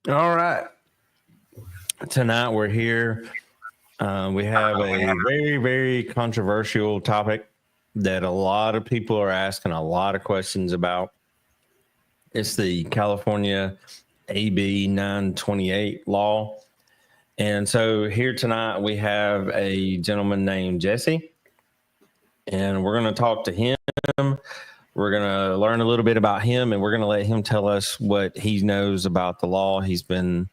All right. Tonight we're here. We have a very, very controversial topic that a lot of people are asking a lot of questions about. It's the California AB 928 law. And so here tonight we have a gentleman named Jesse, and we're going to talk to him. We're going to learn a little bit about him, and we're going to let him tell us what he knows about the law. He's been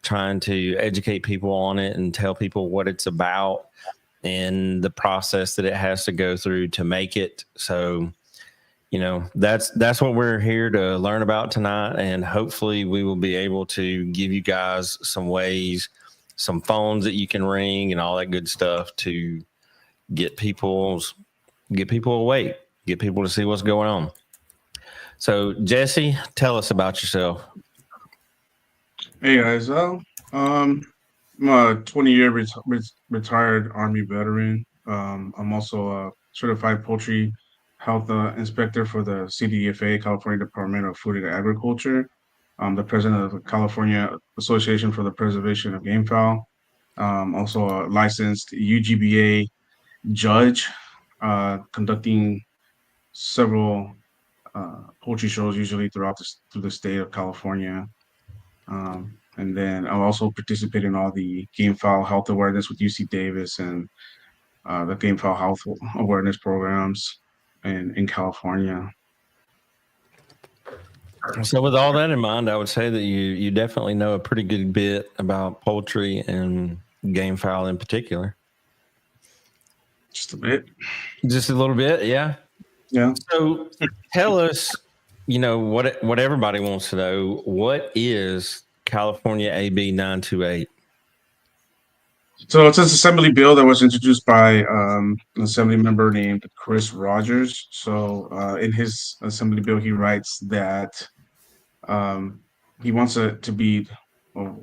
trying to educate people on it and tell people what it's about and the process that it has to go through to make it. So, that's what we're here to learn about tonight, and hopefully we will be able to give you guys some ways, some phones that you can ring and all that good stuff to get get people awake, get people to see what's going on. So, Jesse, tell us about yourself. Hey guys, I'm a 20-year retired Army veteran. I'm also a certified poultry health inspector for the CDFA, California Department of Food and Agriculture. I'm the president of the California Association for the Preservation of Gamefowl. Also a licensed UGBA judge, conducting several poultry shows, usually through the state of California. And then I also participate in all the gamefowl health awareness with UC Davis and the gamefowl health awareness programs in California. So, with all that in mind, I would say that you definitely know a pretty good bit about poultry and game fowl in particular. Just a bit. Just a little bit, yeah. Yeah. So, tell us, what everybody wants to know. What is California AB 928? So it's an assembly bill that was introduced by an assembly member named Chris Rogers. So in his assembly bill, he writes that um, he wants it to be well,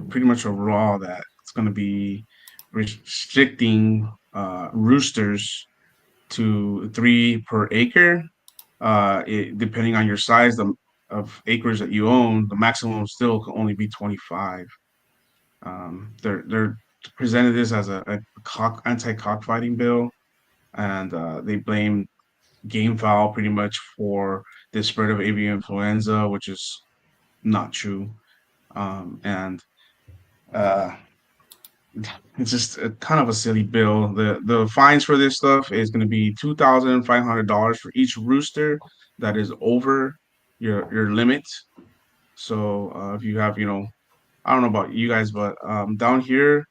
pretty much a law that it's going to be restricting roosters to 3 per acre. Depending on your size of acres that you own, the maximum still can only be 25. They're presented this as a anti-cockfighting bill, and they blame gamefowl pretty much for the spread of avian influenza, which is not true. And uh, it's just a kind of a silly bill. The fines for this stuff is going to be $2,500 for each rooster that is over your limit. So if you have, I don't know about you guys, but down here,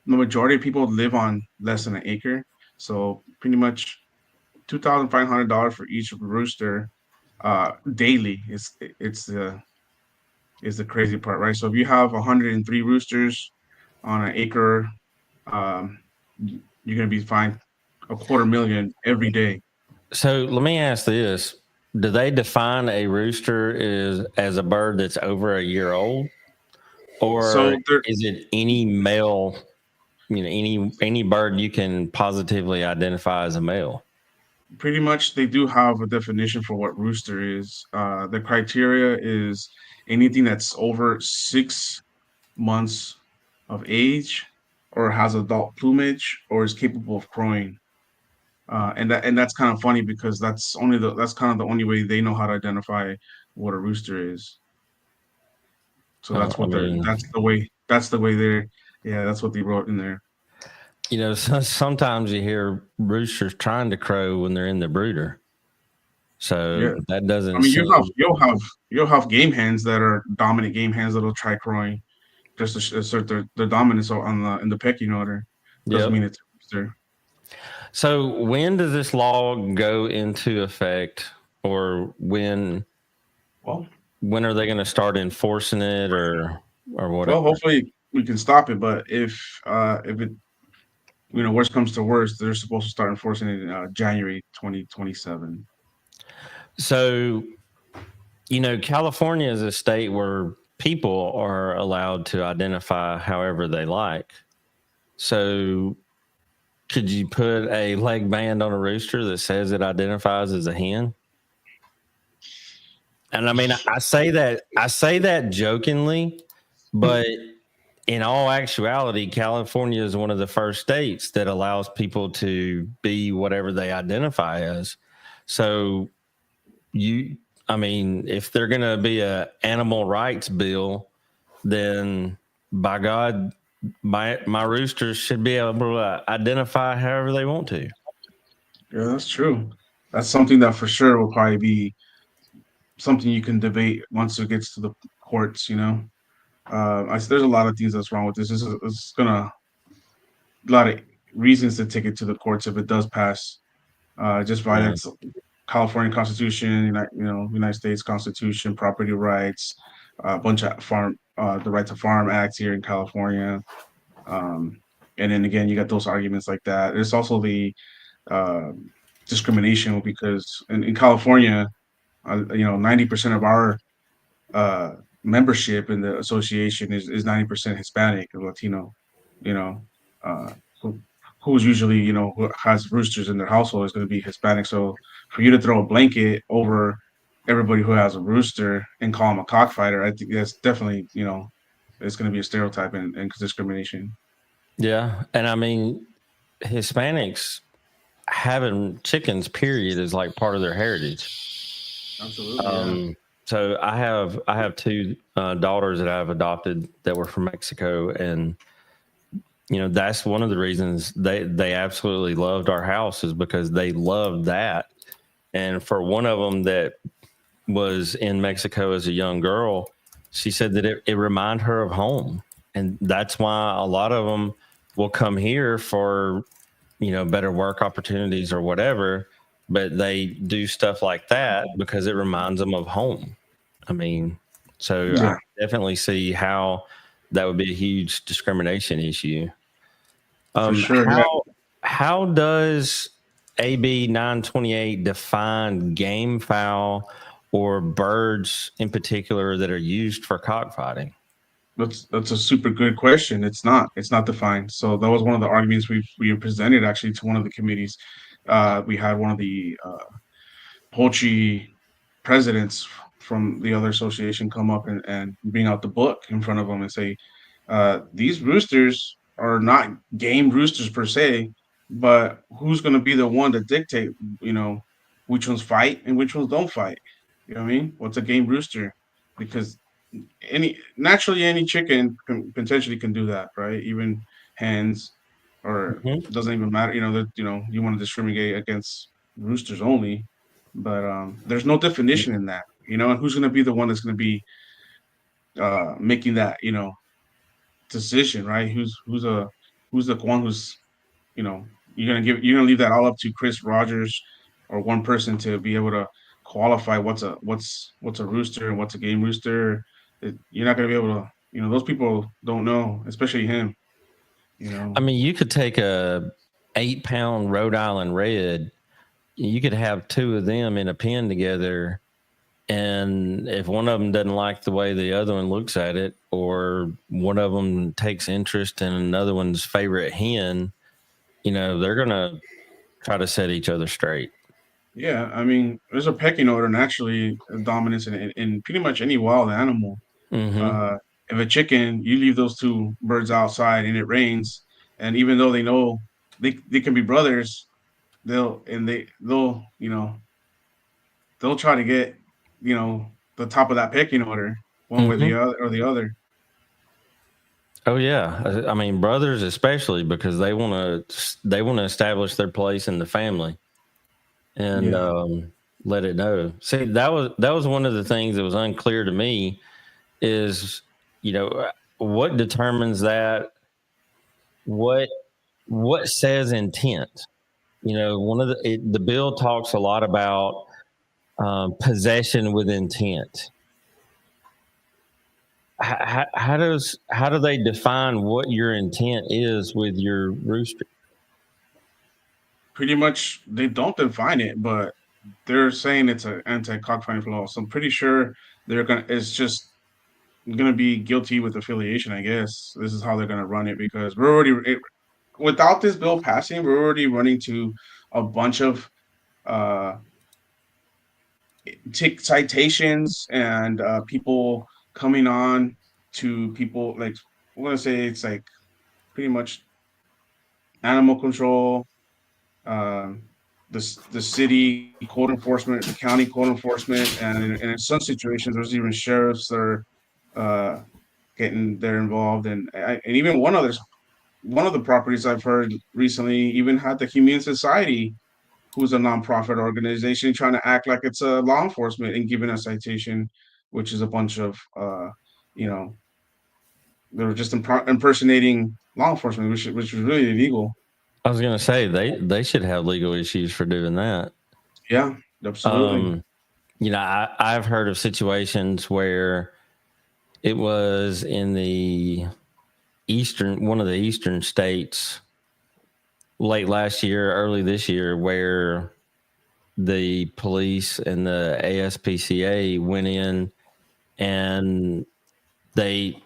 the majority of people live on less than an acre. So pretty much $2,500 for each rooster daily is the crazy part, right? So if you have 103 roosters on an acre, um, you're gonna be fined a quarter million every day. So, let me ask this. Do they define a rooster as a bird that's over a year old? Or So they're is it any male, any bird you can positively identify as a male? pretty much they do have a definition for what rooster is. The criteria is anything that's over 6 months of age, or has adult plumage, or is capable of crowing. And that's kind of funny because that's kind of the only way they know how to identify what a rooster is. So I mean, that's the way they're yeah, that's what they wrote in there. sometimes you hear roosters trying to crow when they're in the brooder. So Yeah. that I doesn't mean seem. you'll have game hens that are dominant game hens that'll try crowing just to assert their dominance on the in the pecking order. Doesn't Yep. mean it's a rooster. So when does this law go into effect, or Well, when are they going to start enforcing it, or well, whatever? hopefully we can stop it, but if it worst comes to worst, they're supposed to start enforcing it in January 2027. So California is a state where people are allowed to identify however they like. So could you put a leg band on a rooster that says it identifies as a hen? And I mean, I say that jokingly, but in all actuality, California is one of the first states that allows people to be whatever they identify as. So I mean, if they're going to be a animal rights bill, then by God, my roosters should be able to identify however they want to. Yeah, that's true. That's something that for sure will probably be something you can debate once it gets to the courts. There's a lot of things that's wrong with this. It's gonna a lot of reasons to take it to the courts if it does pass. Just Yeah. violates California Constitution, United States Constitution, property rights, a bunch of the Right to Farm Act here in California. Um, and then again, you got those arguments like that. There's also the uh, discrimination because in California, 90% of our uh, membership in the association is 90% Hispanic or Latino. You know, uh, who, who's usually who has roosters in their household is going to be Hispanic. So for you to throw a blanket over everybody who has a rooster and call them a cockfighter, I think that's definitely it's going to be a stereotype and discrimination. Yeah. And I mean, Hispanics having chickens, period, is like part of their heritage. Absolutely, yeah. So I have two daughters that I've adopted that were from Mexico, and that's one of the reasons they absolutely loved our house is because they loved that. And for one of them that was in Mexico as a young girl, she said that it reminded her of home, and that's why a lot of them will come here for better work opportunities or whatever, but they do stuff like that because it reminds them of home. I mean, so I Yeah, definitely see how that would be a huge discrimination issue. for Um, sure. Yeah. how does AB 928 define game fowl or birds in particular that are used for cockfighting? That's a super good question. It's not defined. So that was one of the arguments we presented actually to one of the committees. We had one of the poultry presidents from the other association come up and bring out the book in front of them and say, these roosters are not game roosters per se, but who's going to be the one to dictate, you know, which ones fight and which ones don't fight? You know what I mean? What's a game rooster? Because any chicken potentially can do that, right? Even hens, or Mhm. it doesn't even matter. You want to discriminate against roosters only, but there's no definition in that. And who's going to be the one that's going to be making that decision, right? Who's the one who's you're gonna leave that all up to Chris Rogers or one person to be able to qualify what's a rooster and what's a game rooster. You're not gonna be able to. Those people don't know, especially him. You I know. mean, you could take a 8-pound Rhode Island Red. You could have two of them in a pen together, and if one of them doesn't like the way the other one looks at it, or one of them takes interest in another one's favorite hen, they're gonna try to set each other straight. Yeah, I mean, there's a pecking order naturally dominance in pretty much any wild animal. Mm-hmm. Uh, if a chicken, you leave those two birds outside and it rains, and even though they know they can be brothers, they'll try to get the top of that pecking order one way or Mm-hmm. the other. Oh yeah, I mean brothers especially because they want to establish their place in the family and Yeah, let it know. See, that was one of the things that was unclear to me is what determines that what what says intent. One of the bill talks a lot about possession with intent. How do they define what your intent is with your rooster? pretty much they don't define it, but they're saying it's an anti-cockfighting law. So I'm pretty sure it's just gonna be guilty with affiliation. I guess this is how they're gonna run it because without this bill passing, we're already running to a bunch of uh, take citations and people coming on to people like I want to say it's like pretty much animal control, um, the city code enforcement, the county code enforcement, and in some situations there's even sheriffs that are uh, getting they're involved, and even one of the properties I've heard recently even had the Humane Society, who's a nonprofit organization, trying to act like it's a law enforcement and giving a citation, which is a bunch of you know they were just impersonating law enforcement, which was really illegal. I was going to say they should have legal issues for doing that. Yeah, absolutely. Um, I've heard of situations where it was in the one of the eastern states late last year, early this year, where the police and the ASPCA went in and they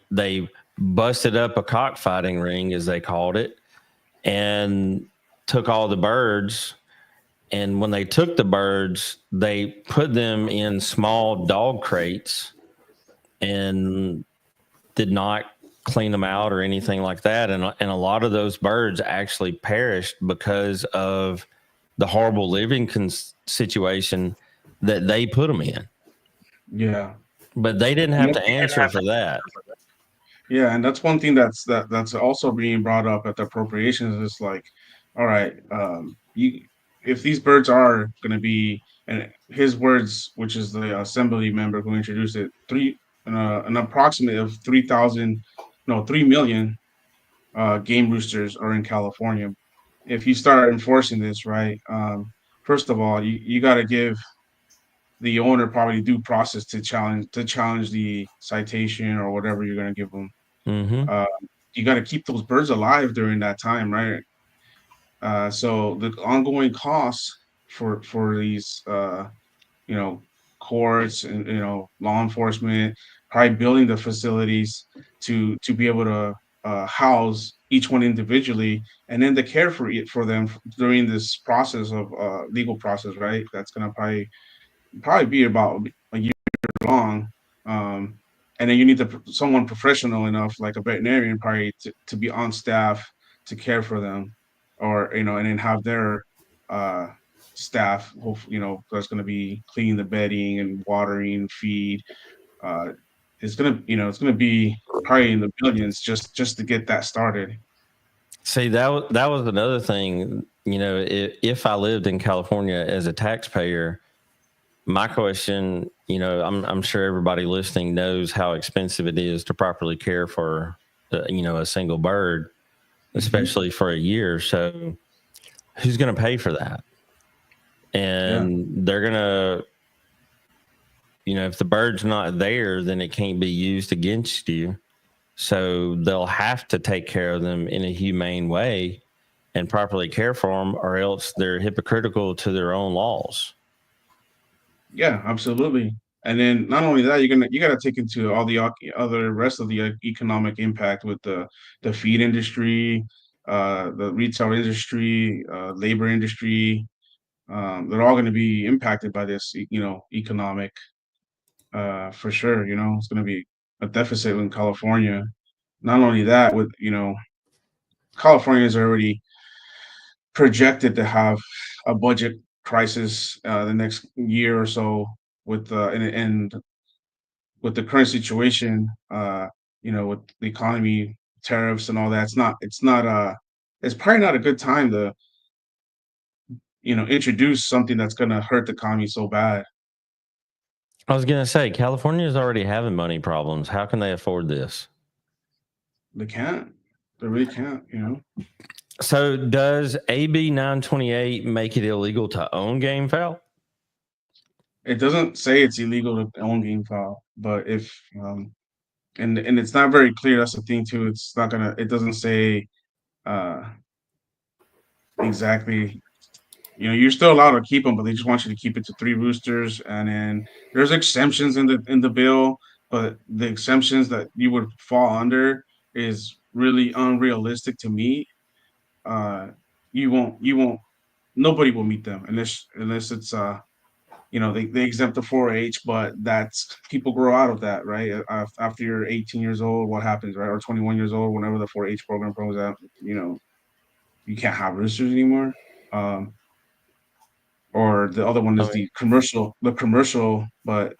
busted up a cockfighting ring, as they called it, and took all the birds. And when they took the birds, they put them in small dog crates and did not clean them out or anything like that. And a lot of those birds actually perished because of the horrible living situation that they put them in. Yeah. But they didn't have to answer for that. Yeah, and that's one thing that's also being brought up at the appropriations is like, all right, you if these birds are going to be, and his words, which is the assembly member who introduced it, an approximate of 3,000, no, 3 million game roosters are in California. If you start enforcing this, right, first of all, you got to give the owner probably due process to challenge the citation or whatever you're going to give them. Mm-hmm. uh, you got to keep those birds alive during that time, right? So the ongoing costs for these, you know, courts and law enforcement, probably building the facilities to be able to house each one individually, and then the care for them during this process of legal process, right? That's gonna probably be about a year long. Um, and then you need someone professional enough, like a veterinarian, probably to be on staff to care for them, or and then have their uh, staff, that's going to be cleaning the bedding and watering, feed. Uh, it's gonna be probably in the billions just to get that started. See, that was another thing. If I lived in California as a taxpayer, my question, I'm sure everybody listening knows how expensive it is to properly care for, a single bird, Hmm. especially for a year. So, who's going to pay for that? Yeah. And they're going to, if the bird's not there, then it can't be used against you. So they'll have to take care of them in a humane way and properly care for them, or else they're hypocritical to their own laws. Yeah, absolutely. And then not only that, you gotta take into all the other rest of the economic impact with the feed industry, the retail industry, labor industry. They're all going to be impacted by this, economic, for sure. It's going to be a deficit in California. Not only that, with California is already projected to have a budget crisis the next year or so with and with the current situation, with the economy, tariffs, and all that. It's probably not a good time to introduce something that's going to hurt the economy so bad. I was going to say, California is already having money problems. How can they afford this? They can't. They really can't. So, does AB 928 make it illegal to own Gamefowl? It doesn't say it's illegal to own Gamefowl, but if and it's not very clear. That's the thing too. It's not gonna. It doesn't say uh exactly. You're still allowed to keep them, but they just want you to keep it to three roosters. And then there's exemptions in the bill, but the exemptions that you would fall under is really unrealistic to me. Uh, you won't. Nobody will meet them unless it's they exempt the 4-H, but that's people grow out of that, right? After you're 18 years old, what happens, right? Or 21 years old, whenever the 4-H program comes out, you can't have roosters anymore. Um, or the other one I is mean, the commercial, but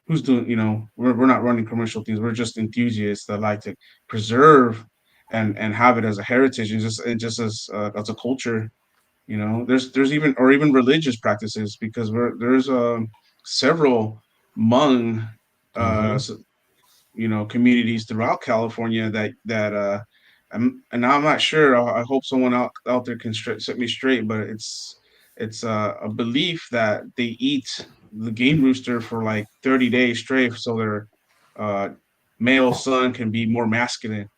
who's doing, we're not running commercial things. We're just enthusiasts that like to preserve and have it as a heritage and just as a culture. There's even religious practices because there's several Hmong uh mhm. s- communities throughout California that and I'm not sure. I hope someone out there can set me straight, but it's a belief that they eat the game rooster for like 30 days straight, so their uh, male son can be more masculine.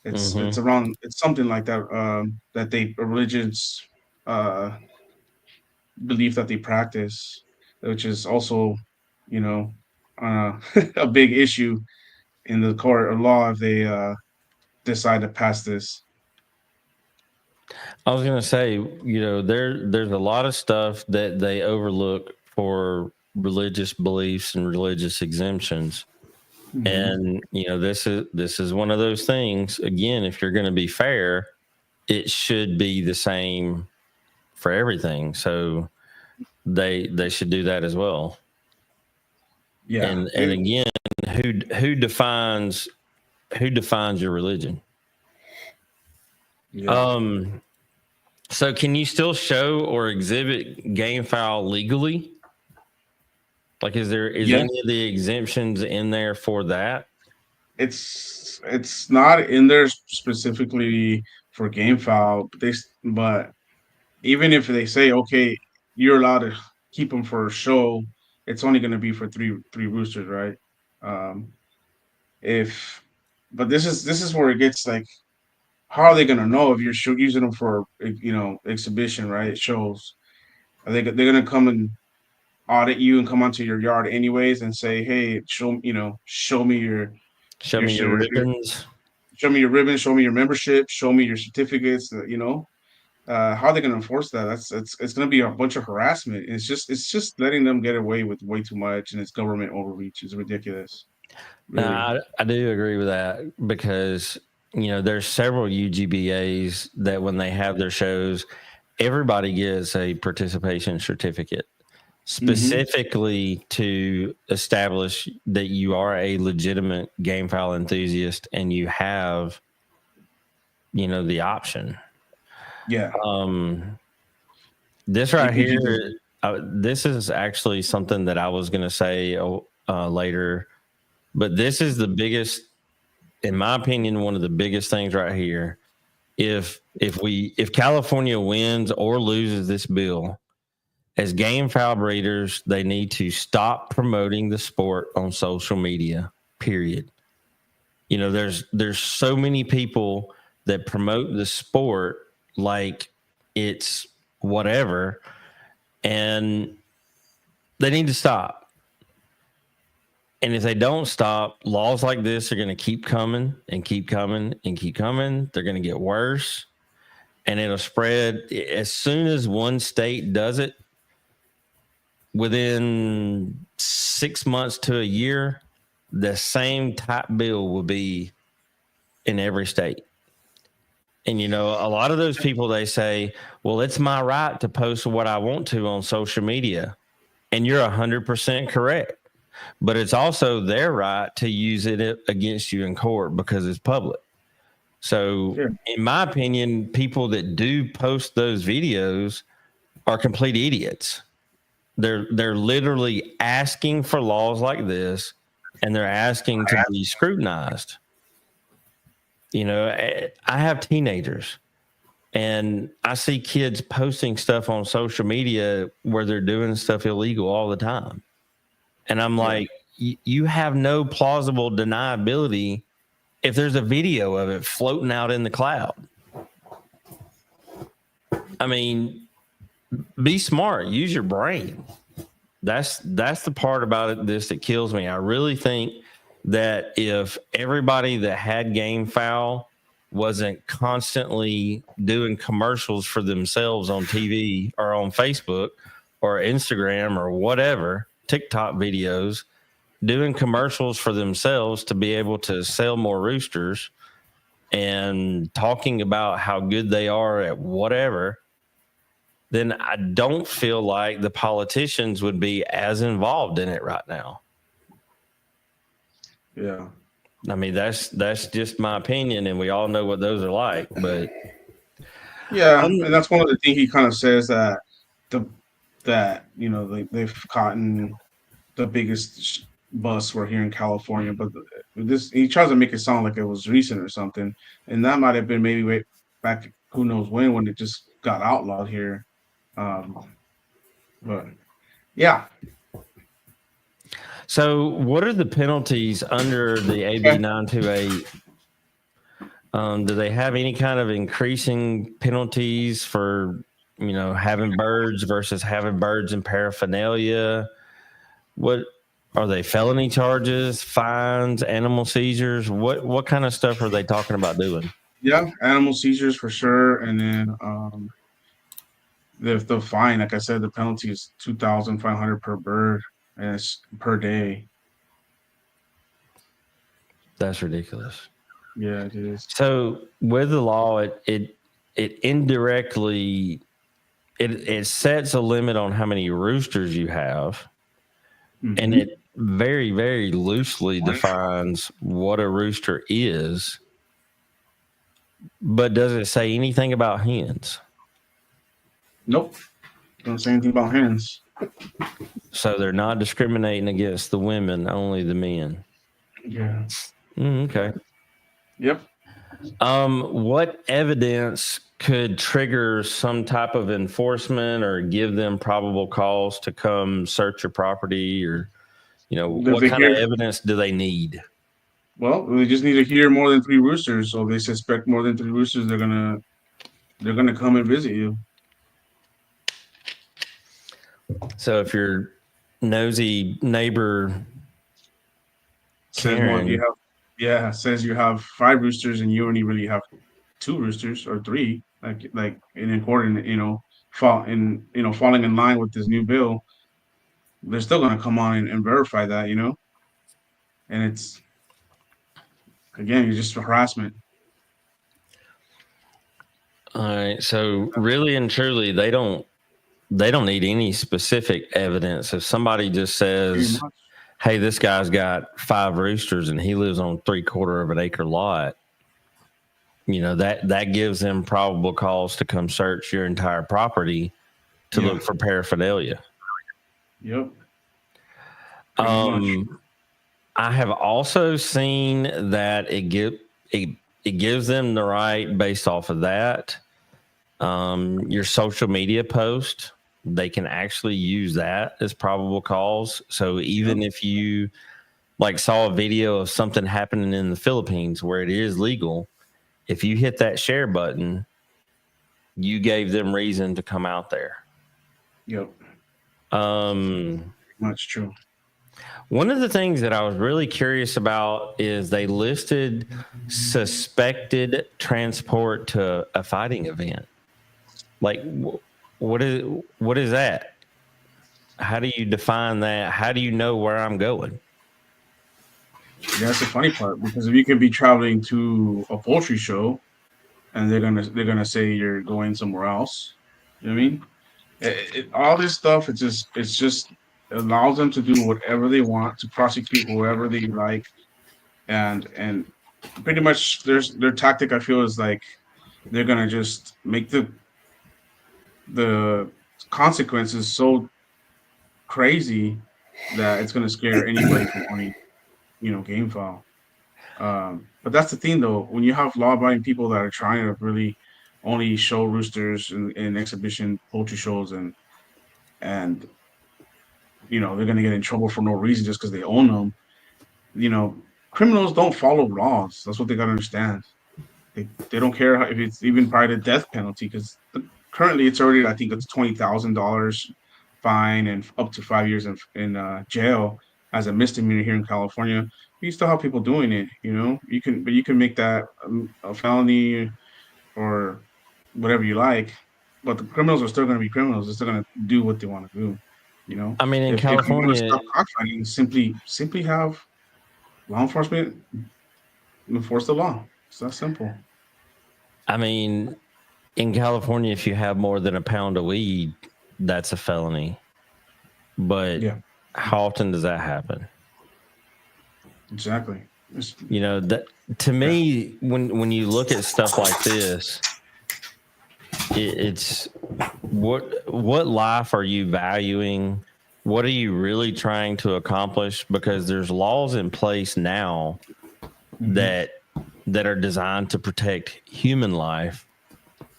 It's something like that, that they a religious uh, belief that they practice, which is also, you know, a big issue in the court of law if they decide to pass this. I was gonna say, there's a lot of stuff that they overlook for religious beliefs and religious exemptions. Hmm. And this is one of those things. Again, if you're going to be fair, it should be the same for everything. So they should do that as well. Yeah, And again, who defines your religion? yeah, Um. So can you still show or exhibit game fowl legally? Like, is yeah. any of the exemptions in there for that? It's not in there specifically for Gamefowl, but even if they say, okay, you're allowed to keep them for a show, it's only going to be for three roosters, right? Um, if but this is where it gets like, how are they going to know if you're using them for exhibition, right? Shows. Are they're going to come and audit you and come onto your yard anyways and say, hey, show me Show your me your your ribbons. show me your ribbon, show me your membership, show me your certificates. How are they going to enforce that? It's going to be a bunch of harassment. It's just letting them get away with way too much, and it's government overreach. It's ridiculous, really. Now, I do agree with that because there's several UGBAs that when they have their shows, everybody gets a participation certificate Hmm. specifically to establish that you are a legitimate game fowl enthusiast and you have the option. Yeah, Um, this right APG does. here, this is actually something that I was going to say later, but this is the biggest, in my opinion, one of the biggest things right here. If California wins or loses this bill, as game fowl breeders, they need to stop promoting the sport on social media. Period. There's so many people that promote the sport like it's whatever, and they need to stop. And if they don't stop, laws like this are going to keep coming and keep coming and keep coming. They're going to get worse, and it'll spread. As soon as one state does it, within 6 months to a year, the same type bill will be in every state. And a lot of those people, they say, well, it's my right to post what I want to on social media. And you're 100% correct. But it's also their right to use it against you in court because it's public. So, Sure. in my opinion, people that do post those videos are complete idiots. They're literally asking for laws like this, and they're asking to be scrutinized. I have teenagers, and I see kids posting stuff on social media where they're doing stuff illegal all the time. And I'm Yeah. like, you have no plausible deniability if there's a video of it floating out in the cloud. I mean, be smart, use your brain. That's the part about this that kills me. I really think that if everybody that had game fowl wasn't constantly doing commercials for themselves on TV or on Facebook, or Instagram or whatever, TikTok videos, doing commercials for themselves to be able to sell more roosters and talking about how good they are at whatever, then I don't feel like the politicians would be as involved in it right now. Yeah. I mean, that's just my opinion, and we all know what those are like. But Yeah, and that's one of the things he kind of says that they've caught the biggest bust we're here in California, but this he tries to make it sound like it was recent or something, and that might have been maybe way back who knows when it just got outlawed here. But yeah. So, what are the penalties under the AB 928? Do they have any kind of increasing penalties for, having birds versus having birds in paraphernalia? What are they? Felony charges, fines, animal seizures? What kind of stuff are they talking about doing? Yeah, animal seizures for sure, and then the fine, like I said, the penalty is 2,500 per bird, and it's per day. That's ridiculous. Yeah, it is. So with the law, it indirectly it sets a limit on how many roosters you have, and it very, very loosely defines what a rooster is. But does it say anything about hens? Nope. Don't say anything about hens. So they're not discriminating against the women, only the men. Yeah. Okay. Yep. What evidence could trigger some type of enforcement or give them probable cause to come search your property, or what kind of evidence do they need? Well, they just need to hear more than 3 roosters. So if they suspect more than 3 roosters, they're gonna come and visit you. So if your nosy neighbor Karen says you have 5 roosters and you only really have 2 roosters or 3, like in accordance, falling in line with this new bill, they're still gonna come on and verify that, and it's again, it's just harassment. All right. So really and truly, they don't need any specific evidence. If somebody just says, hey, this guy's got 5 roosters and he lives on 3/4 of an acre lot, that gives them probable cause to come search your entire property to look for paraphernalia. Yep. I have also seen that it gives them the right based off of that. Your social media post, they can actually use that as probable cause. So even if you saw a video of something happening in the Philippines where it is legal, if you hit that share button, you gave them reason to come out there. Yep. That's true. One of the things that I was really curious about is they listed suspected transport to a fighting event. What is that? How do you define that? How do you know where I'm going? Yeah, that's the funny part, because if you can be traveling to a poultry show and they're gonna say you're going somewhere else, you know what I mean? All this stuff, it's just allows them to do whatever they want, to prosecute whoever they like, and pretty much their tactic, I feel, is like they're gonna just make the consequences so crazy that it's gonna scare anybody from owning, Gamefowl. But that's the thing, though, when you have law-abiding people that are trying to really only show roosters in exhibition poultry shows, and they're going to get in trouble for no reason just because they own them. Criminals don't follow laws. That's what they got to understand. They don't care if it's even probably the death penalty, because currently it's already, I think it's $20,000 fine and up to 5 years in jail as a misdemeanor here in California. You still have people doing it. You can make that a felony or whatever you like. but the criminals are still going to be criminals. They're still going to do what they want to do. You know, I mean, in if you want to California, stop cockfighting, simply have law enforcement enforce the law. It's that simple. I mean, in California, if you have more than a pound of weed, that's a felony. But Yeah, how often does that happen? exactly. You know, that to me, when you look at stuff like this, it's what life are you valuing? What are you really trying to accomplish? Because there's laws in place now that are designed to protect human life,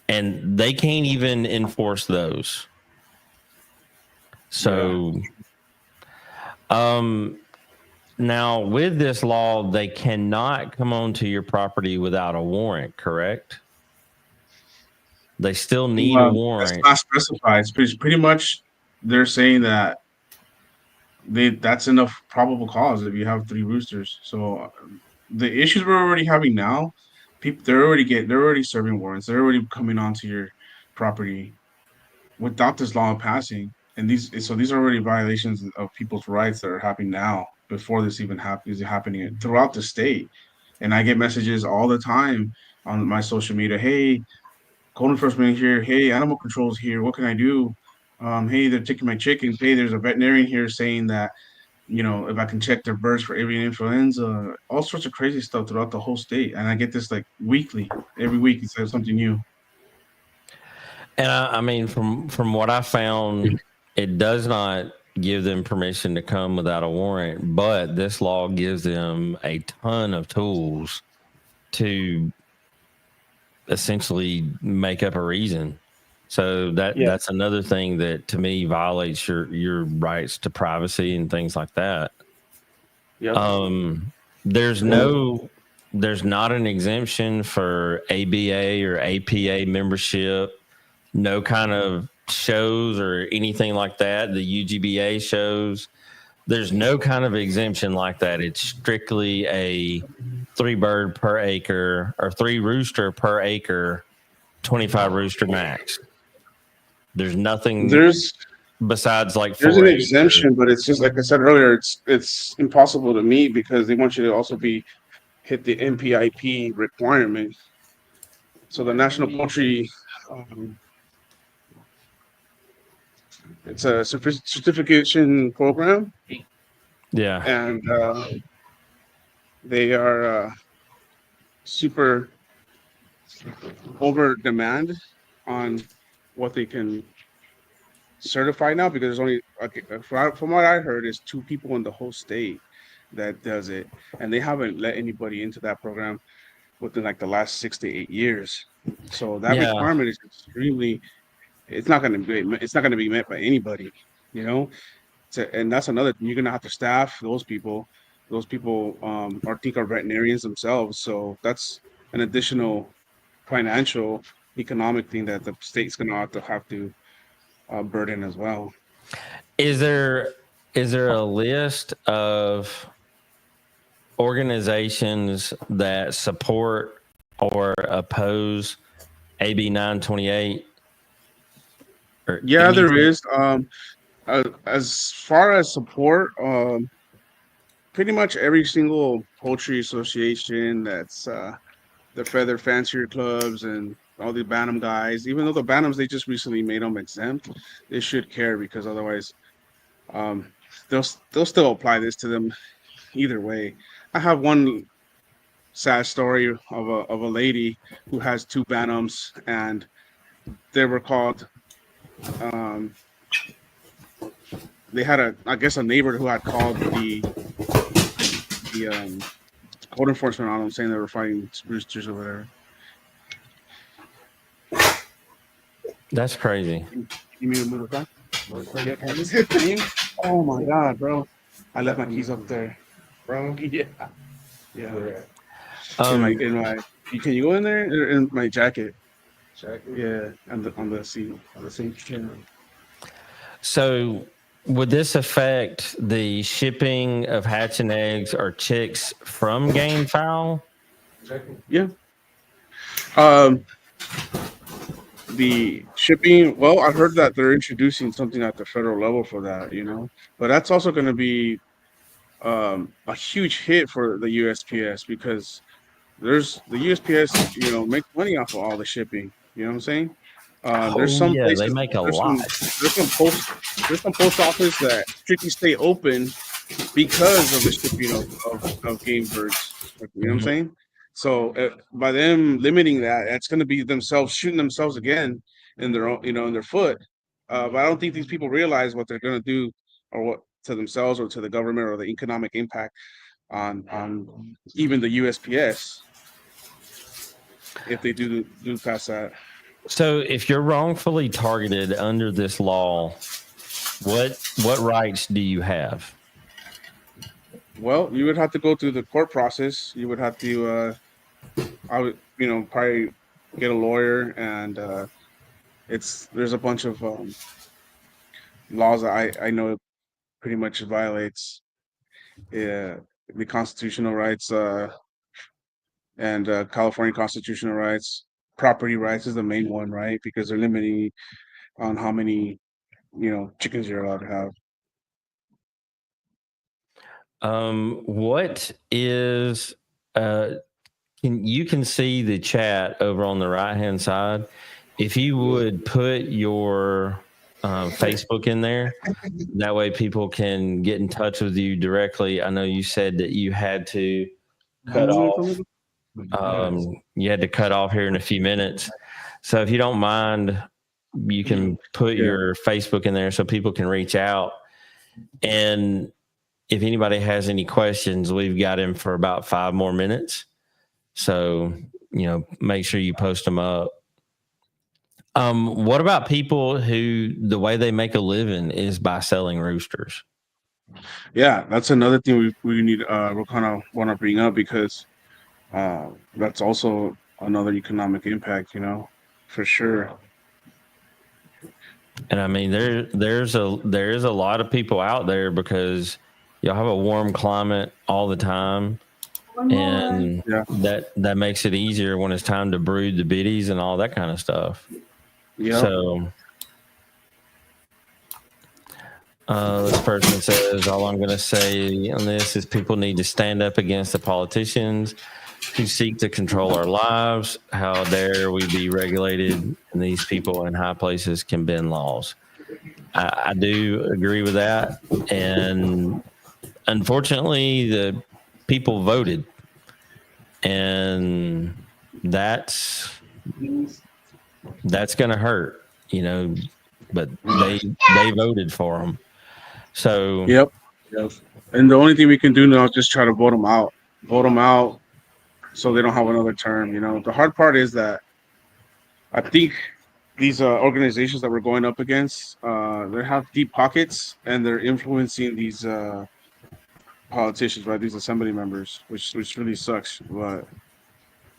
and they can't even enforce those. So, now with this law, they cannot come onto your property without a warrant, correct? They still need a That's warrant. not specified. It's pretty much they're saying that that's enough probable cause if you have 3 roosters. So the issues we're already having now, people they're already serving warrants. They're already coming onto your property without this law passing. And these are already violations of people's rights that are happening now before this even is happening throughout the state. And I get messages all the time on my social media. Hey, code enforcement here. Hey, animal control's here. What can I do? Hey, they're taking my chickens. Hey, there's a veterinarian here saying that, if I can check their birds for avian influenza, all sorts of crazy stuff throughout the whole state. And I get this like weekly. Every week it says something new. And I mean, from what I found, it does not give them permission to come without a warrant, but this law gives them a ton of tools to essentially make up a reason. So that's another thing that to me violates your rights to privacy and things like that. There's not an exemption for ABA or APA membership, no kind of shows or anything like that. The UGBA shows, there's no kind of exemption like that. It's strictly a 3 bird per acre or 3 rooster per acre, 25 rooster max. There's nothing besides like there's an exemption, but it's just like I said earlier, it's impossible to meet because they want you to also hit the NPIP requirement. So the National Poultry, it's a certification program. Yeah, And they are super over demand on what they can certify now because there's only from what I heard is 2 people in the whole state that does it, and they haven't let anybody into that program within like the last 6 to 8 years. So that requirement is extremely. It's not going to be met by anybody, and that's another thing. You're going to have to staff those people. Those people are veterinarians themselves. So that's an additional financial, economic thing that the state's going to have to burden as well. Is there a list of organizations that support or oppose AB 928? Yeah, there is. As far as support, pretty much every single poultry association that's the feather fancier clubs and all the Bantam guys, even though the Bantams, they just recently made them exempt, they should care because otherwise they'll still apply this to them either way. I have one sad story of a lady who has 2 Bantams, and they were called they had a neighbor who had called the code enforcement on them saying they were fighting roosters or whatever. That's crazy. You mean to move it back? Oh my god, bro! I left my keys up there, bro. Yeah. In my, can you go in there? In my jacket. Yeah, on the seat. Yeah. So, would this affect the shipping of hatching eggs or chicks from Gamefowl? Yeah. the shipping. Well, I heard that they're introducing something at the federal level for that. But that's also going to be a huge hit for the USPS because there's the USPS, make money off of all the shipping. You know what I'm saying? There's Oh some yeah, they places, make a there's lot. some post office that strictly stay open because of the shipping of game birds. You know what I'm Mhm. saying? So by them limiting that, it's going to be themselves shooting themselves again in their own, in their foot. But I don't think these people realize what they're going to do or what to themselves or to the government or the economic impact on even the USPS if they do pass that. So if you're wrongfully targeted under this law, what rights do you have? Well, you would have to go through the court process. You would have to, I would, probably get a lawyer, and there's a bunch of laws that I know pretty much violates the constitutional rights and California constitutional rights. Property rights is the main one, right? Because they're limiting on how many chickens you're allowed to have. What is you can see the chat over on the right hand side. If you would put your Facebook in there, that way people can get in touch with you directly. I know you said that you had to cut off. You had to cut off here in a few minutes. So if you don't mind, you can put your Facebook in there so people can reach out. And if anybody has any questions, we've got him for about 5 more minutes. So, make sure you post them up. What about people who the way they make a living is by selling roosters? Yeah, that's another thing we need. We kind of want to bring up because that's also another economic impact. For sure. And I mean, there's a lot of people out there because y'all have a warm climate all the time, and that makes it easier when it's time to brood the biddies and all that kind of stuff. Yeah. So this person says, all I'm going to say on this is people need to stand up against the politicians who seek to control our lives. How dare we be regulated, and these people in high places can bend laws. I do agree with that. And unfortunately, the people voted, and that's going to hurt, but they voted for them. So Yep. And the only thing we can do now is just try to vote them out so they don't have another term. The hard part is that I think these organizations that we're going up against, they have deep pockets and they're influencing these politicians, right? These assembly members, which really sucks. But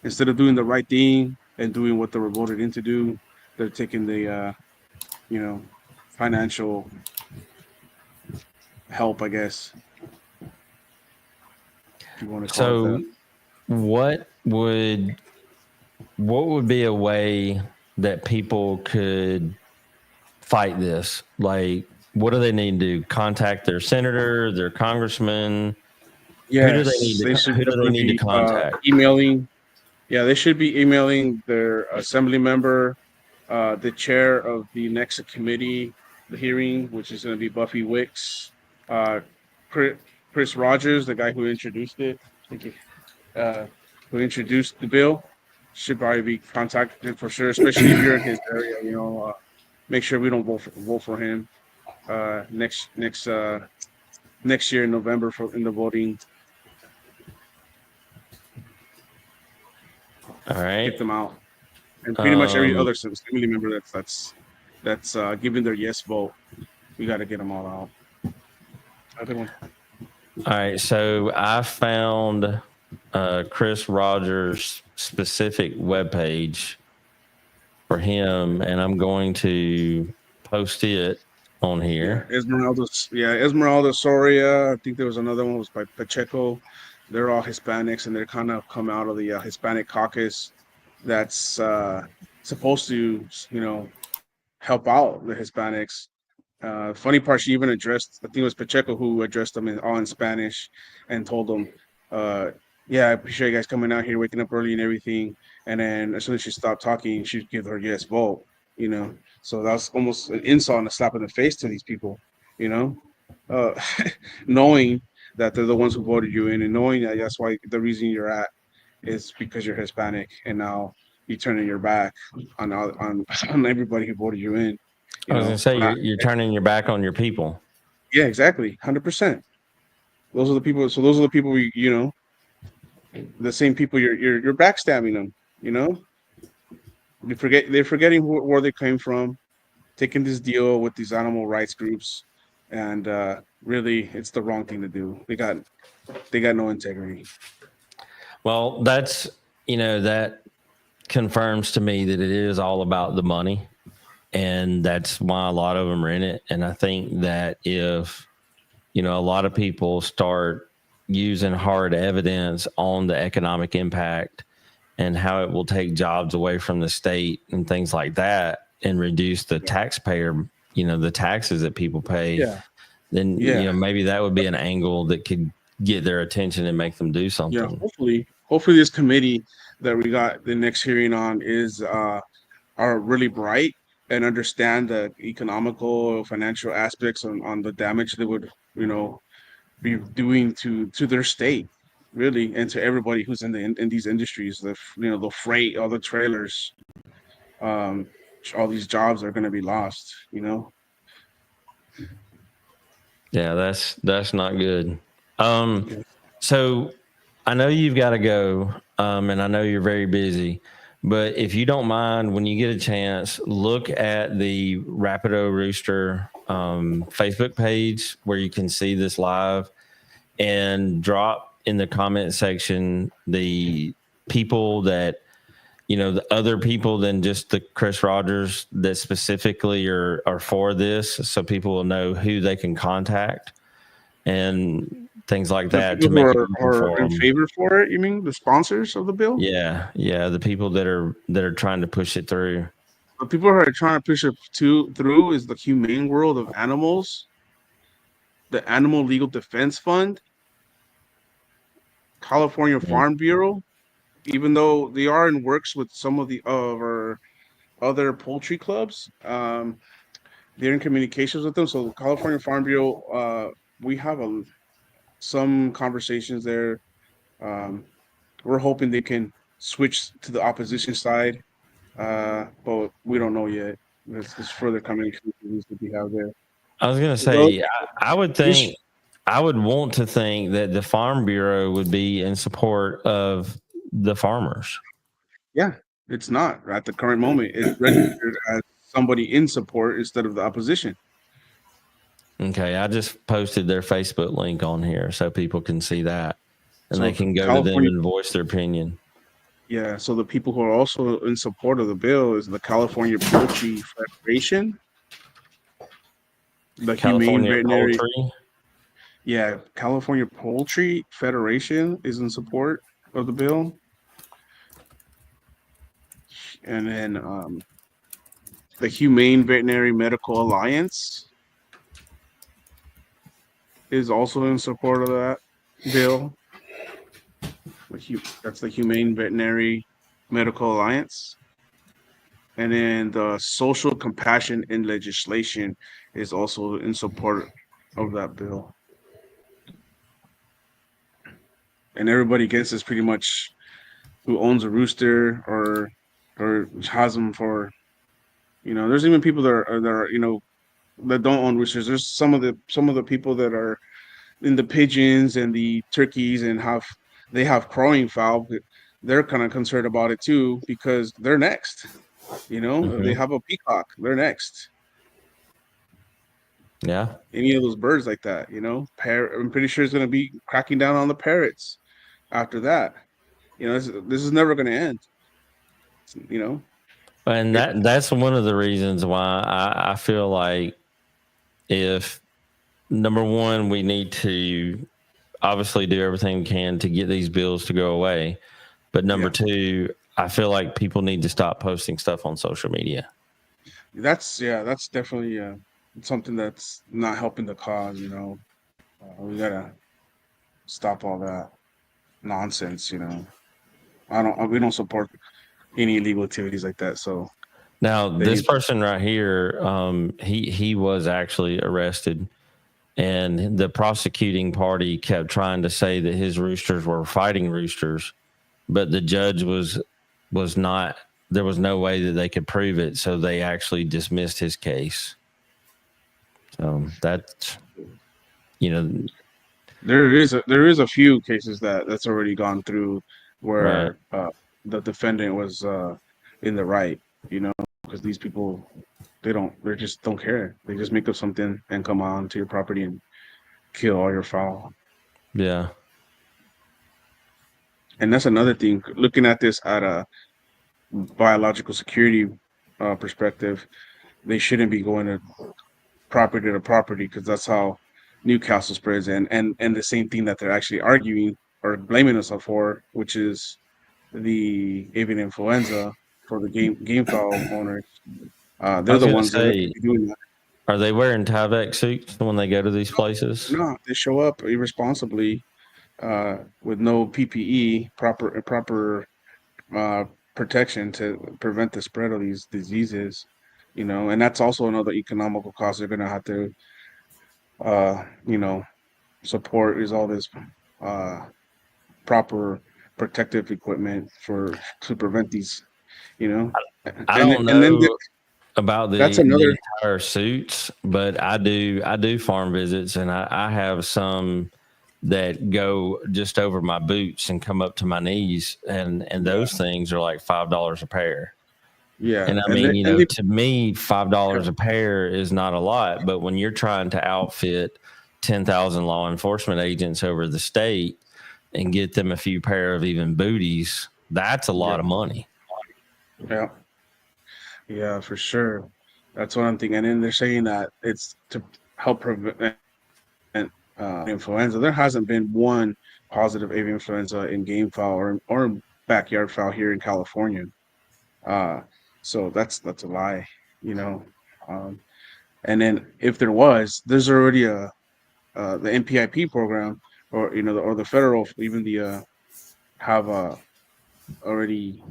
instead of doing the right thing and doing what they were voted in to do, they're taking the financial help, I guess. If you want to call it that. What would be a way that people could fight this? Like, what do they need to do? Contact their senator, their congressman? Yes, who do they need to contact? Emailing. Yeah, they should be emailing their assembly member, the chair of the next committee, the hearing, which is going to be Buffy Wicks, Chris Rogers, the guy who introduced it. Thank you. Who introduced the bill should probably be contacted for sure, especially if you're in his area. Make sure we don't vote for him next year in November in the voting. All right, get them out, and pretty much every other family member that's giving their yes vote, we got to get them all out. Other one. All right, so I found Chris Rogers' specific webpage for him, and I'm going to post it on here. Esmeralda Soria. I think there was another one was by Pacheco. They're all Hispanics, and they're kind of come out of the Hispanic caucus. That's supposed to, help out the Hispanics. Funny part, she even addressed, I think it was Pacheco who addressed them all in Spanish and told them, yeah, I appreciate you guys coming out here, waking up early and everything. And then as soon as she stopped talking, she'd give her yes vote, So that was almost an insult and a slap in the face to these people, you know, uh, knowing that they're the ones who voted you in and knowing that that's why the reason you're at is because you're Hispanic. And now you're turning your back on everybody who voted you in. I was going to say, you're turning your back on your people. Yeah, exactly. 100%. Those are the people. So those are the people the same people you're backstabbing them, they're forgetting where they came from, taking this deal with these animal rights groups. And really it's the wrong thing to do. They got no integrity. Well, that's, that confirms to me that it is all about the money. And that's why a lot of them are in it. And I think that if, a lot of people start using hard evidence on the economic impact and how it will take jobs away from the state and things like that and reduce the taxpayer, the taxes that people pay, then, maybe that would be an angle that could get their attention and make them do something. Yeah, hopefully this committee that we got the next hearing on are really bright and understand the economical, financial aspects on the damage they would, be doing to their state, really, and to everybody who's in these industries. The freight, all the trailers, all these jobs are going to be lost. Yeah, that's not good. So I know you've got to go, and I know you're very busy. But if you don't mind, when you get a chance, look at the Rapido Rooster Facebook page where you can see this live and drop in the comment section the people that, the other people than just the Chris Rogers that specifically are for this, so people will know who they can contact and things like that to make it are in favor for it. You mean the sponsors of the bill? Yeah, the people that are trying to push it through. The people who are trying to push it through is the Humane World of Animals, the Animal Legal Defense Fund, California Farm Bureau. Even though they are in works with some of our other poultry clubs, they're in communications with them. So California Farm Bureau, we have some conversations there. We're hoping they can switch to the opposition side, but we don't know yet. There's further communications that we have there. I was going to say, I would think, I would want to think that the Farm Bureau would be in support of the farmers. Yeah, it's not at the current moment. It's registered as somebody in support instead of the opposition. Okay, I just posted their Facebook link on here so people can see that, and they can go to them and voice their opinion. Yeah, so the people who are also in support of the bill is the California Poultry Federation, the Humane Veterinary. Yeah, California Poultry Federation is in support of the bill, and then the Humane Veterinary Medical Alliance is also in support of that bill. That's the Humane Veterinary Medical Alliance. And then the Social Compassion in Legislation is also in support of that bill. And everybody against this pretty much who owns a rooster or has them for, there's even people that are that don't own roosters. There's some of the people that are in the pigeons and the turkeys and they have crowing fowl. They're kind of concerned about it too because they're next. Mm-hmm. They have a peacock. They're next. Yeah. Any of those birds like that, I'm pretty sure it's going to be cracking down on the parrots after that. This is never going to end. And that's one of the reasons why I feel like if number one, we need to obviously do everything we can to get these bills to go away. But number two, I feel like people need to stop posting stuff on social media. That's definitely something that's not helping the cause. We gotta stop all that nonsense. We don't support any illegal activities like that. So Now, they this need- person right here, he was actually arrested, and the prosecuting party kept trying to say that his roosters were fighting roosters, but the judge was not. There was no way that they could prove it, so they actually dismissed his case. So that's, there is a few cases that's already gone through where the defendant was in the right. Because these people they just don't care. They just make up something and come on to your property and kill all your fowl. Yeah. And that's another thing. Looking at this at a biological security perspective, they shouldn't be going to property because that's how Newcastle spreads. And the same thing that they're actually arguing or blaming us for, which is the avian influenza for the Gamefowl owners. They're the ones that are doing that. Are they wearing Tyvek suits when they go to these places? No, they show up irresponsibly with no PPE, proper protection to prevent the spread of these diseases. And that's also another economical cost they're going to have to, support is all this proper protective equipment to prevent these. I don't know about the entire suits, but I do farm visits, and I have some that go just over my boots and come up to my knees, and those things are like $5 a pair. Yeah, and I mean, to me, $5 a pair is not a lot, but when you're trying to outfit 10,000 law enforcement agents over the state and get them a few pair of even booties, that's a lot of money. Yeah, for sure. That's what I'm thinking. And then they're saying that it's to help prevent influenza. There hasn't been one positive avian influenza in gamefowl or backyard fowl here in California. So that's a lie, and then if there was, there's already the NPIP program or the federal, even the have already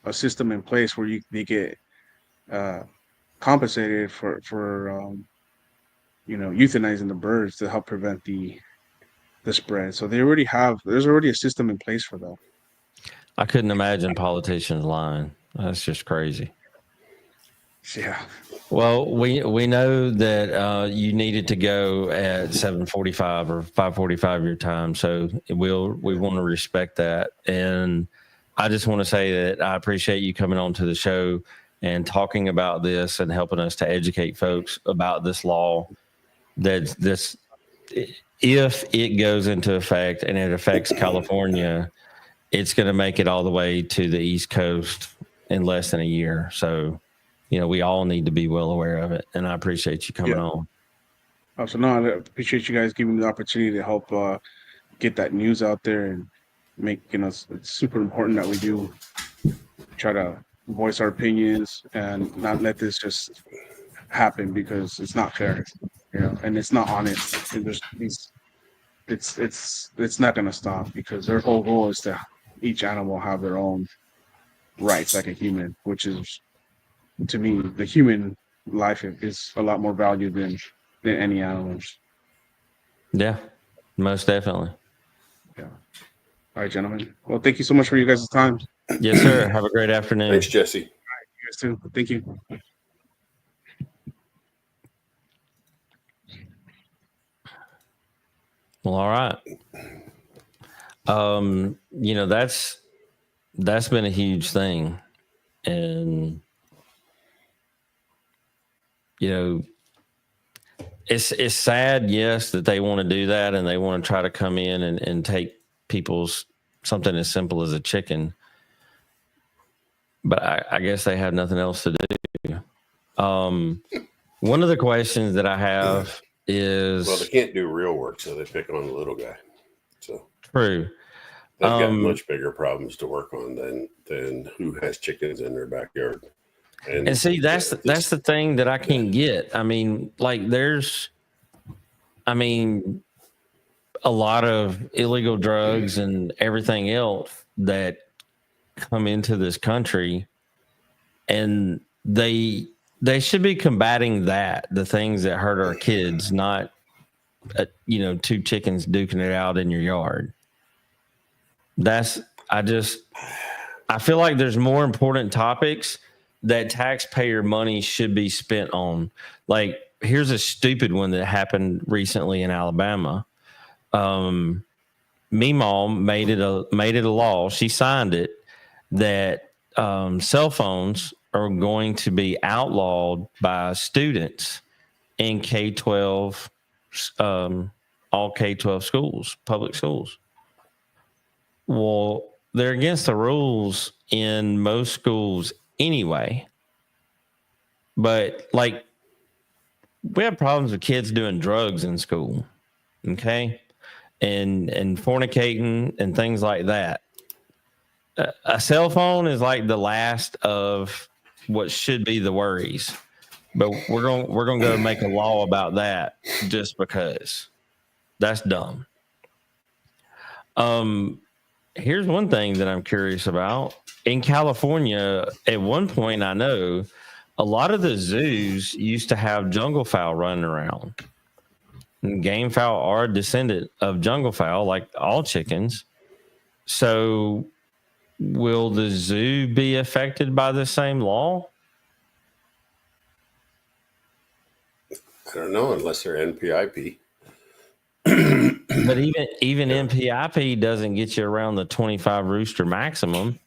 a system in place where they get compensated for euthanizing the birds to help prevent the spread. So there's already a system in place for that. I couldn't imagine politicians lying. That's just crazy. Yeah. Well, we know that you needed to go at 7:45 or 5:45 your time, so we want to respect that. And I just want to say that I appreciate you coming on to the show and talking about this and helping us to educate folks about this law. That this, if it goes into effect and it affects California, it's going to make it all the way to the East Coast in less than a year. So, we all need to be well aware of it. And I appreciate you coming on. So no, I appreciate you guys giving me the opportunity to help get that news out there and make, it's super important that we do try to voice our opinions and not let this just happen because it's not fair, and it's not honest. And it's not going to stop because their whole goal is to each animal have their own rights like a human, which is, to me, the human life is a lot more valued than any animals. Yeah, most definitely. Yeah. All right, gentlemen. Well, thank you so much for you guys' time. Yes, sir. Have a great afternoon. Thanks, Jesse. All right, you guys too. Thank you. Well, all right. That's been a huge thing. And, it's sad, yes, that they want to do that and they want to try to come in and take people's something as simple as a chicken. But I guess they have nothing else to do. One of the questions that I have is... Well, they can't do real work, so they pick on the little guy. So true. They've got Um, much bigger problems to work on than who has chickens in their backyard. And see, that's the thing that I can't get. I mean, like there's, I mean, a lot of illegal drugs and everything else that come into this country, and they should be combating the things that hurt our kids, not two chickens duking it out in your yard. I feel like there's more important topics that taxpayer money should be spent on. Like, here's a stupid one that happened recently in Alabama. Meemaw made it a law. She signed it that cell phones are going to be outlawed by students in K-12, all K-12 schools, public schools. Well, they're against the rules in most schools anyway. But like, we have problems with kids doing drugs in school, okay, and fornicating and things like that. A cell phone is like the last of what should be the worries, but we're gonna go make a law about that just because. That's dumb. Here's one thing that I'm curious about. In California, at one point, I know a lot of the zoos used to have jungle fowl running around. And gamefowl are a descendant of jungle fowl, like all chickens. So, will the zoo be affected by the same law? I don't know, unless they're NPIP. But even NPIP doesn't get you around the 25 rooster maximum.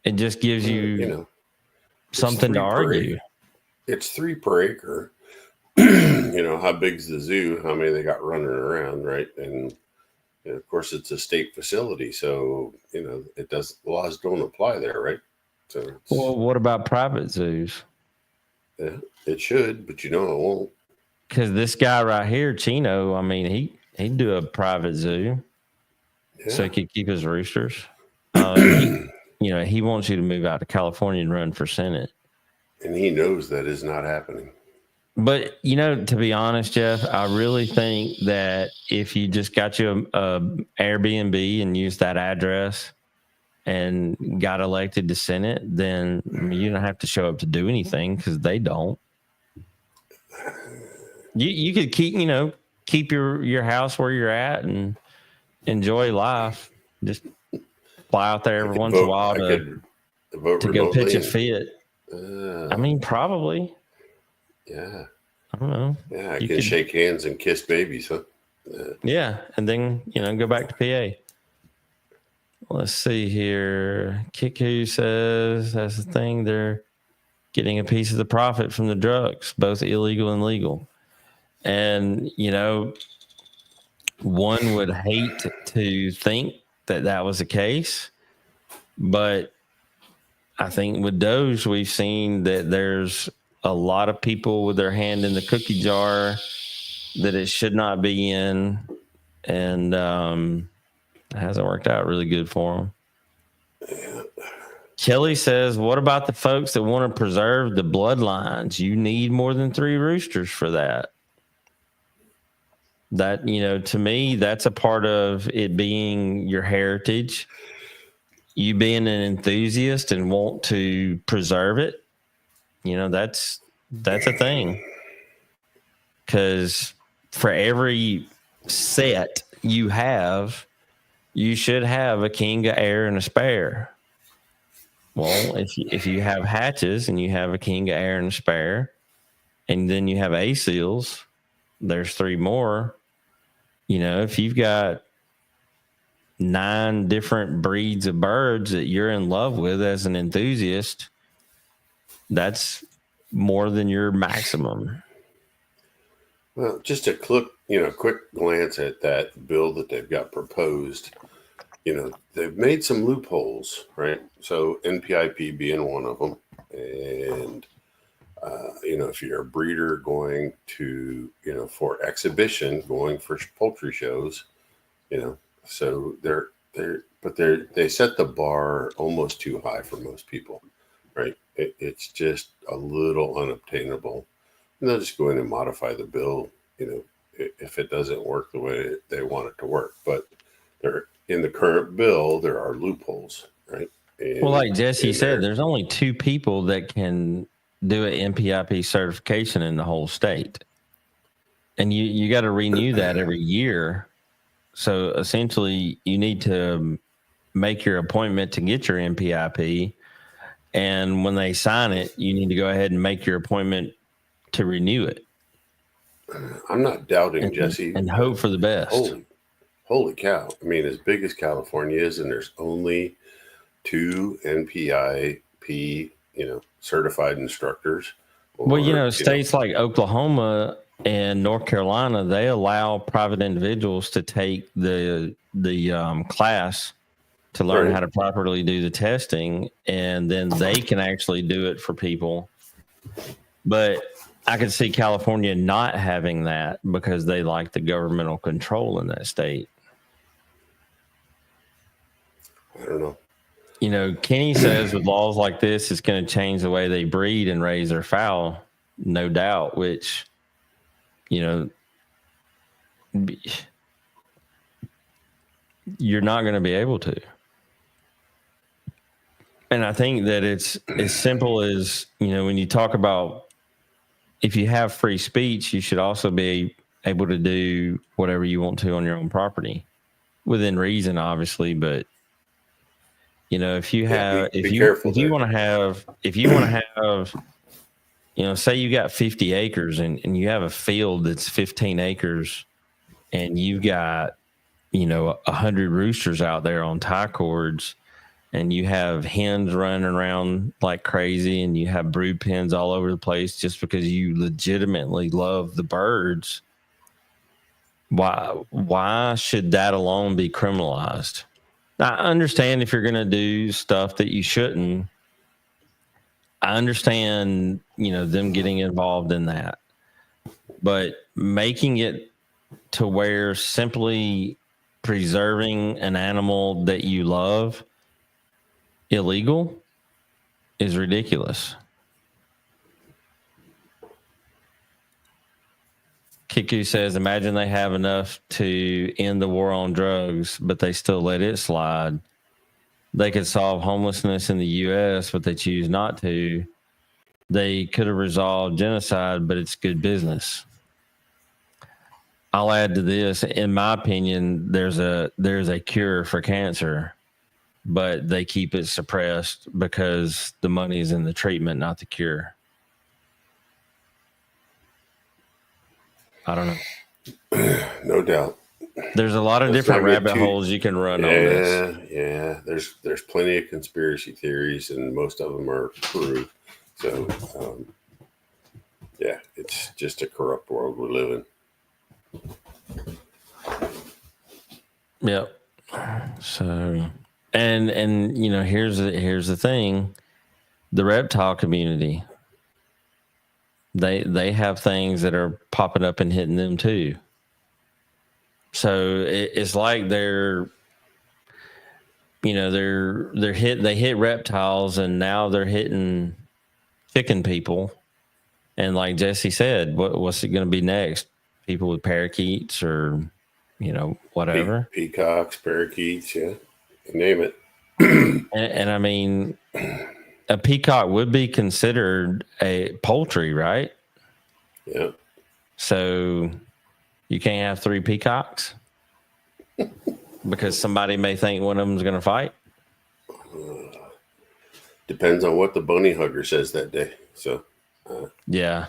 It just gives you something to argue. It's 3 per acre. How big's the zoo? How many they got running around, right? And of course, it's a state facility, so the laws don't apply there, right? So, well, what about private zoos? Yeah, it should, but it won't. Because this guy right here, Chino, I mean, he'd do a private zoo, so he could keep his roosters. He wants you to move out to California and run for Senate. And he knows that is not happening. But, to be honest, Jeff, I really think that if you just got you a Airbnb and used that address and got elected to Senate, then you don't have to show up to do anything because they don't. You could keep your house where you're at and enjoy life. Just fly out there every once in a while to go pitch a fit. I mean, probably. Yeah. I don't know. Yeah, I can shake hands and kiss babies, huh? Yeah, and then go back to PA. Let's see here. Kiku says that's the thing. They're getting a piece of the profit from the drugs, both illegal and legal. And, one would hate to think that was the case. But I think with Doge, we've seen that there's a lot of people with their hand in the cookie jar that it should not be in. And it hasn't worked out really good for them. Kelly says, what about the folks that want to preserve the bloodlines? You need more than 3 roosters for that. That, to me, that's a part of it being your heritage. You being an enthusiast and want to preserve it, that's a thing. Because for every set you have, you should have a king, a heir, and a spare. Well, if you have hatches and you have a king, a heir, and a spare, and then you have A seals, there's 3 more. If you've got 9 different breeds of birds that you're in love with as an enthusiast, that's more than your maximum. Well, just a quick glance at that bill that they've got proposed. They've made some loopholes, right? So NPIP being one of them, and if you're a breeder going to, for exhibition, going for poultry shows, So they set the bar almost too high for most people, right? It's just a little unobtainable. And they'll just go in and modify the bill, if it doesn't work the way they want it to work. But in the current bill, there are loopholes, right? Well, like Jesse said, there's only 2 people that can do an MPIP certification in the whole state. And you got to renew that every year. So essentially, you need to make your appointment to get your MPIP. And when they sign it, you need to go ahead and make your appointment to renew it. I'm not doubting, Jesse. And hope for the best. Holy cow. I mean, as big as California is, and there's only 2 NPIP, certified instructors. Well, states like Oklahoma and North Carolina, they allow private individuals to take the class to learn how to properly do the testing, and then they can actually do it for people. But I could see California not having that because they like the governmental control in that state. I don't know. Kenny says with laws like this, it's going to change the way they breed and raise their fowl, no doubt, which, you're not going to be able to. And I think that it's as simple as, when you talk about if you have free speech, you should also be able to do whatever you want to on your own property within reason, obviously. But, if you have, if you want to have, say you got 50 acres and you have a field that's 15 acres and you've got, 100 roosters out there on tie cords, and you have hens running around like crazy, and you have brood pens all over the place just because you legitimately love the birds. Why should that alone be criminalized? I understand if you're going to do stuff that you shouldn't. I understand, them getting involved in that. But making it to where simply preserving an animal that you love illegal is ridiculous. Kiku says, imagine they have enough to end the war on drugs, but they still let it slide. They could solve homelessness in the U.S., but they choose not to. They could have resolved genocide, but it's good business. I'll add to this. In my opinion, there's a cure for cancer, but they keep it suppressed because the money is in the treatment, not the cure. I don't know. No doubt. There's a lot of different rabbit holes you can run on this. Yeah. There's plenty of conspiracy theories, and most of them are true. So, it's just a corrupt world we live in. Yep. So, and here's the thing: the reptile community. They have things that are popping up and hitting them too. So it's like they hit reptiles, and now they're hitting chicken people. And like Jesse said, what's it going to be next? People with parakeets or whatever. Peacocks, parakeets, yeah, you name it. and I mean, a peacock would be considered a poultry, right? Yeah. So you can't have 3 peacocks because somebody may think one of them is going to fight. Depends on what the bunny hugger says that day. So, yeah.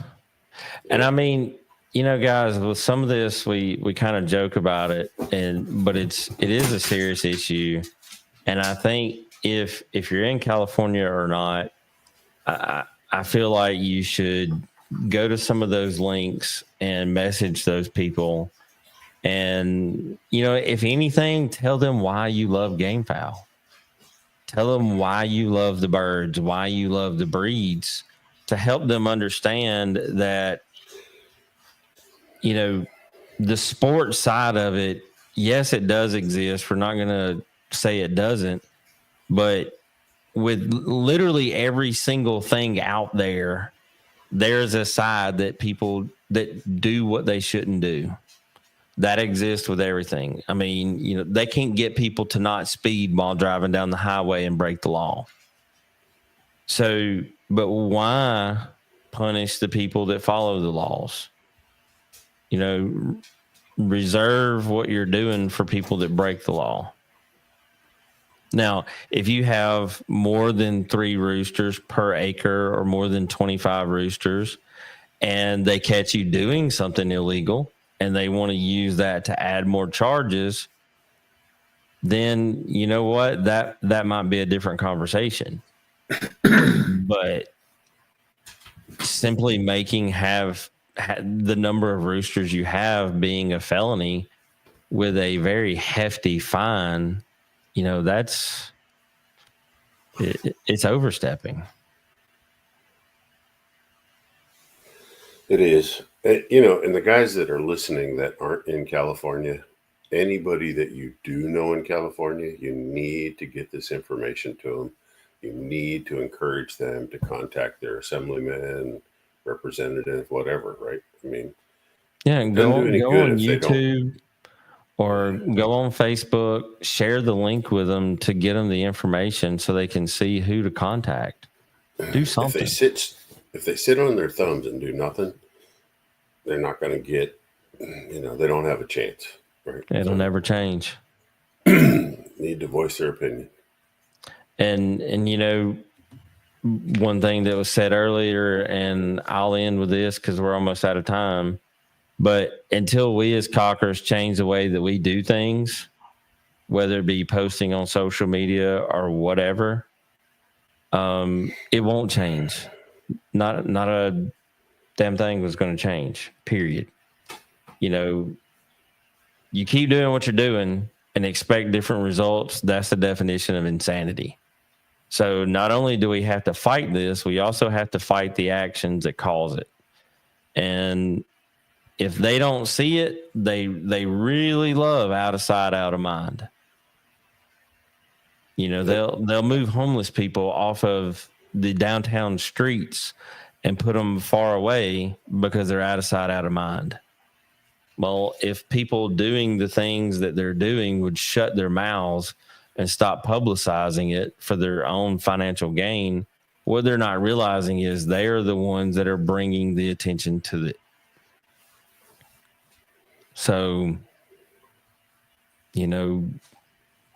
And I mean, guys, with some of this, we kind of joke about it, but it is a serious issue. And I think if you're in California or not, I feel like you should go to some of those links and message those people. And, if anything, tell them why you love Gamefowl. Tell them why you love the birds, why you love the breeds, to help them understand that, the sports side of it, yes, it does exist. We're not going to say it doesn't, but with literally every single thing out there, there's a side that people that do what they shouldn't do. That exists with everything. I mean, you know, they can't get people to not speed while driving down the highway and break the law. So, but why punish the people that follow the laws? You know, reserve what you're doing for people that break the law. Now, if you have more than 3 roosters per acre or more than 25 roosters, and they catch you doing something illegal and they want to use that to add more charges, then you know what? That might be a different conversation. But simply making the number of roosters you have being a felony with a very hefty fine, you know, it's overstepping. It is. You know, and the guys that are listening that aren't in California, anybody that you do know in California, you need to get this information to them. You need to encourage them to contact their assemblyman, representative, whatever, right? I mean, yeah, go on YouTube or go on Facebook, share the link with them to get them the information so they can see who to contact. Do something. If they sit on their thumbs and do nothing, they're not going to get, you know, they don't have a chance. Right? It'll never change. Need to voice their opinion. And you know, one thing that was said earlier, and I'll end with this because we're almost out of time, but until we as cockers change the way that we do things, whether it be posting on social media or whatever, it won't change. Not a damn thing was going to change, period. You know, you keep doing what you're doing and expect different results. That's the definition of insanity. So not only do we have to fight this, we also have to fight the actions that cause it. And if they don't see it, they really love out of sight, out of mind. You know, they'll move homeless people off of the downtown streets and put them far away because they're out of sight, out of mind. Well, if people doing the things that they're doing would shut their mouths and stop publicizing it for their own financial gain, what they're not realizing is they are the ones that are bringing the attention to it. So, you know,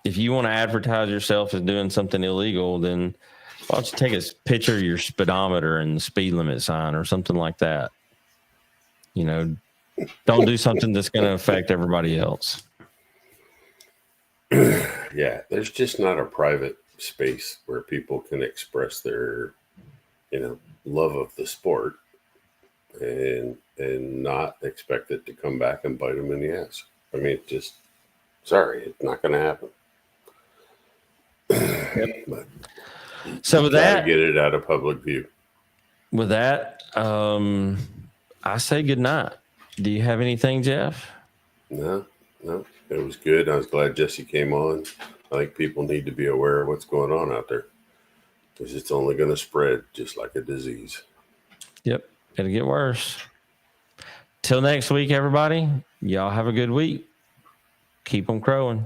if you want to advertise yourself as doing something illegal, then why don't you take a picture of your speedometer and the speed limit sign or something like that? You know, don't do something that's going to affect everybody else. Yeah, there's just not a private space where people can express their, you know, love of the sport and not expect it to come back and bite them in the ass. I mean, just sorry, it's not going to happen. Yep. But so with that, get it out of public view. With that, I say good night. Do you have anything, Jeff? No, it was good. I was glad Jesse came on. I think people need to be aware of what's going on out there because it's only going to spread just like a disease. Yep, it'll get worse. Till next week, everybody. Y'all have a good week. Keep them crowing.